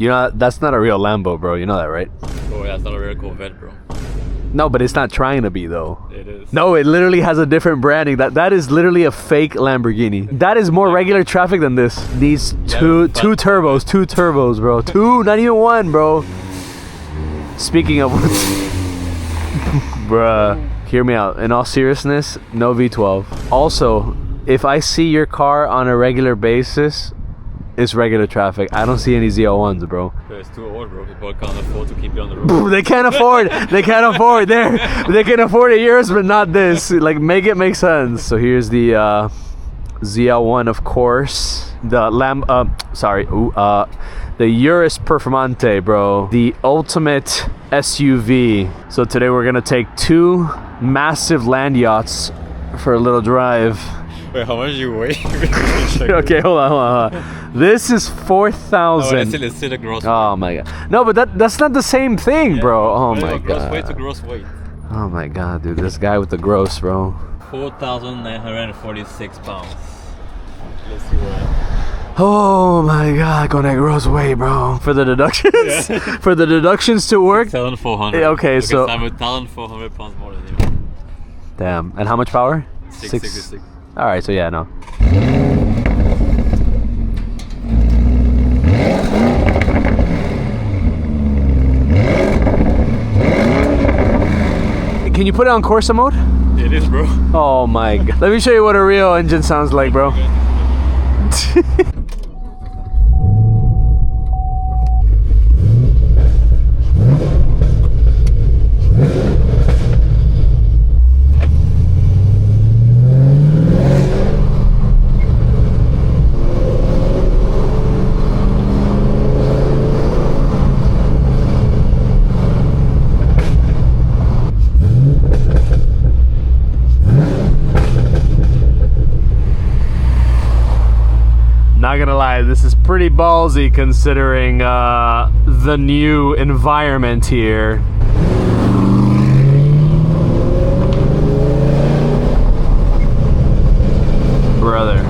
You know, that's not a real Lambo, bro. You know that, right? Oh yeah, it's not a real Corvette, bro. No, but it's not trying to be, though. It is. No, it literally has a different branding. That is literally a fake Lamborghini. That is more regular traffic than this. These two turbos, bro. Two, not even one, bro. Speaking of, bruh, hear me out. In all seriousness, no V12. Also, if I see your car on a regular basis, it's regular traffic. I don't see any ZL1s, bro. It's too old, bro. People can't afford to keep it on the road. They can't afford. They can't afford. They can afford a Urus, but not this. Like, make it make sense. So here's the ZL1, of course. The the Urus Performante, bro. The ultimate SUV. So today we're gonna take two massive land yachts for a little drive. Wait, how much do you weigh? Okay, hold on. This is 4,000. It's still a gross weight. Oh my god. No, but that's not the same thing, bro. Oh my god. Gross weight to gross weight. Oh my god, dude. This guy with the gross, bro. 4,946 pounds. Let's see what. Oh my god, going that gross weight, bro. For the deductions? Yeah. For the deductions to work? 1,400. Yeah, okay, so I'm 1,400 pounds more than you. damn. And how much power? 666. Alright, so yeah, no. Can you put it on Corsa mode? It is, bro. Oh my god. Let me show you what a real engine sounds like, bro. Not gonna lie, this is pretty ballsy considering the new environment here. Brother.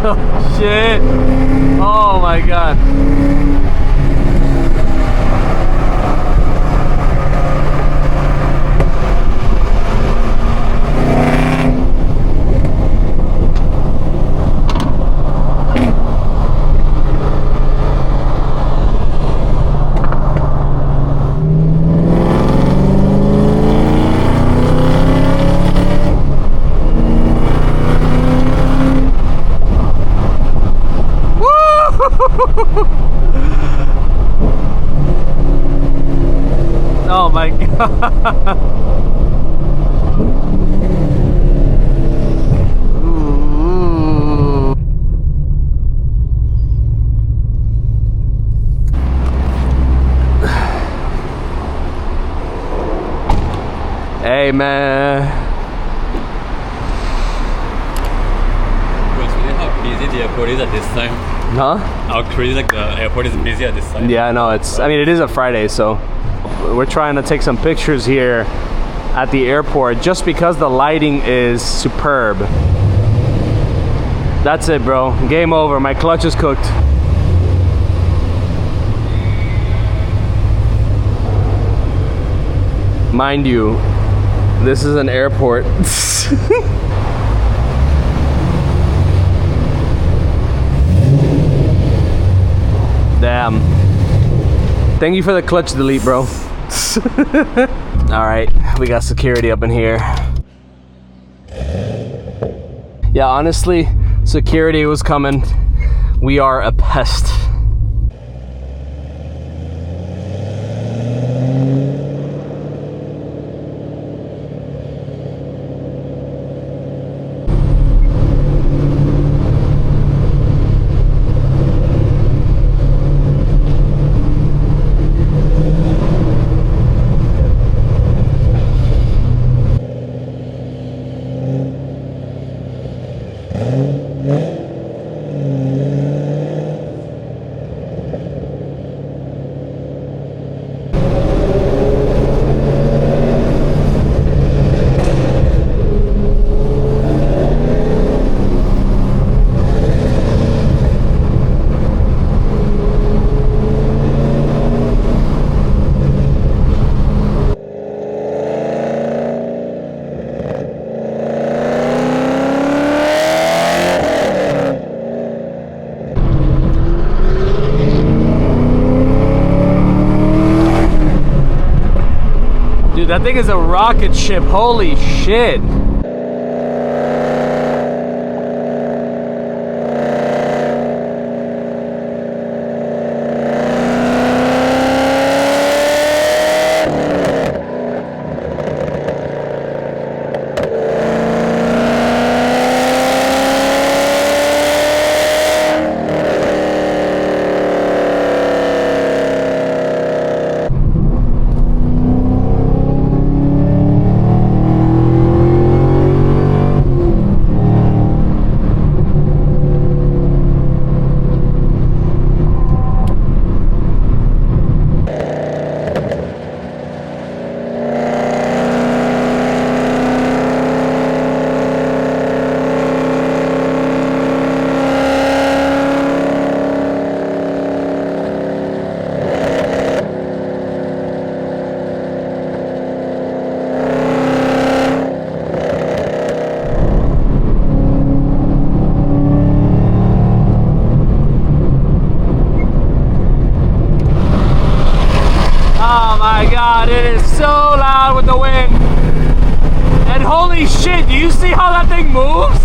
Oh shit. Oh my god. Oh my god. Ooh. Hey man. Bro, it's really how busy the airport is at this time. Huh? How crazy like the airport is busy at this time. Yeah, I know. I mean, it is a Friday, so we're trying to take some pictures here at the airport just because the lighting is superb. That's it, bro. Game over. My clutch is cooked. Mind you, this is an airport. Damn. Thank you for the clutch delete, bro. All right, we got security up in here. Yeah, honestly, security was coming. We are a pest. That thing is a rocket ship, holy shit. Oh my god, it is so loud with the wind. And holy shit, do you see how that thing moves?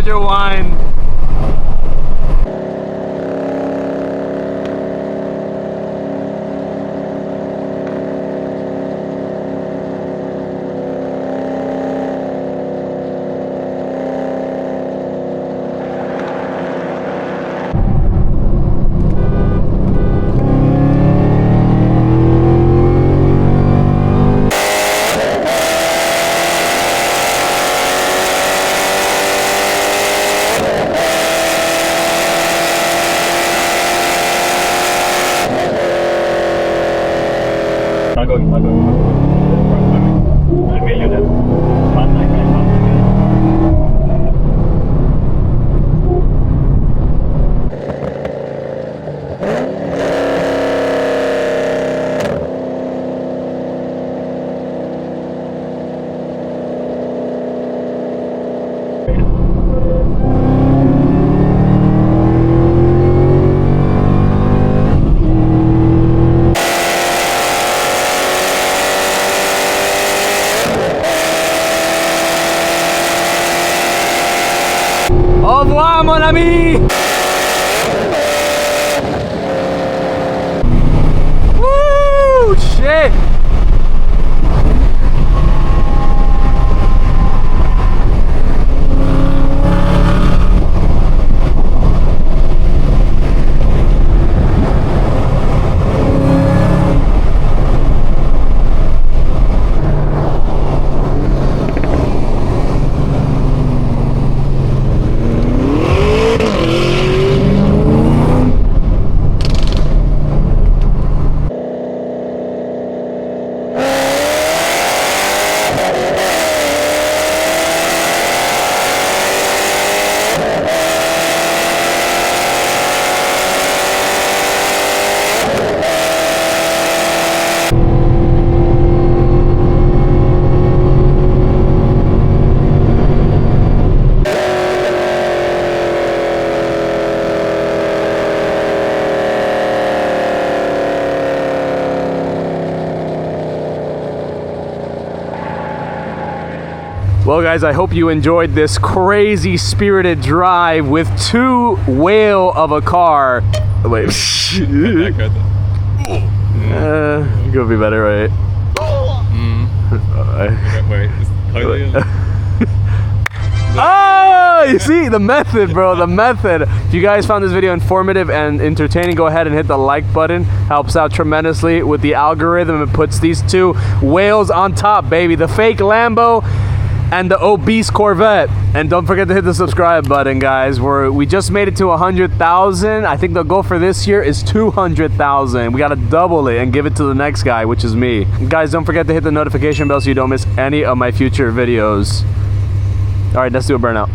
enjoyed your wine. Au revoir, mon ami! Woo! Shit! Well guys, I hope you enjoyed this crazy spirited drive with two whale of a car. Wait. Could be better, right? Oh, you see the method, bro, the method. If you guys found this video informative and entertaining, go ahead and hit the like button. Helps out tremendously with the algorithm. It puts these two whales on top, baby. The fake Lambo and the obese Corvette. And don't forget to hit the subscribe button, guys. We just made it to 100,000. I think the goal for this year is 200,000. We gotta double it and give it to the next guy, which is me. Guys, don't forget to hit the notification bell so you don't miss any of my future videos. All right, let's do a burnout.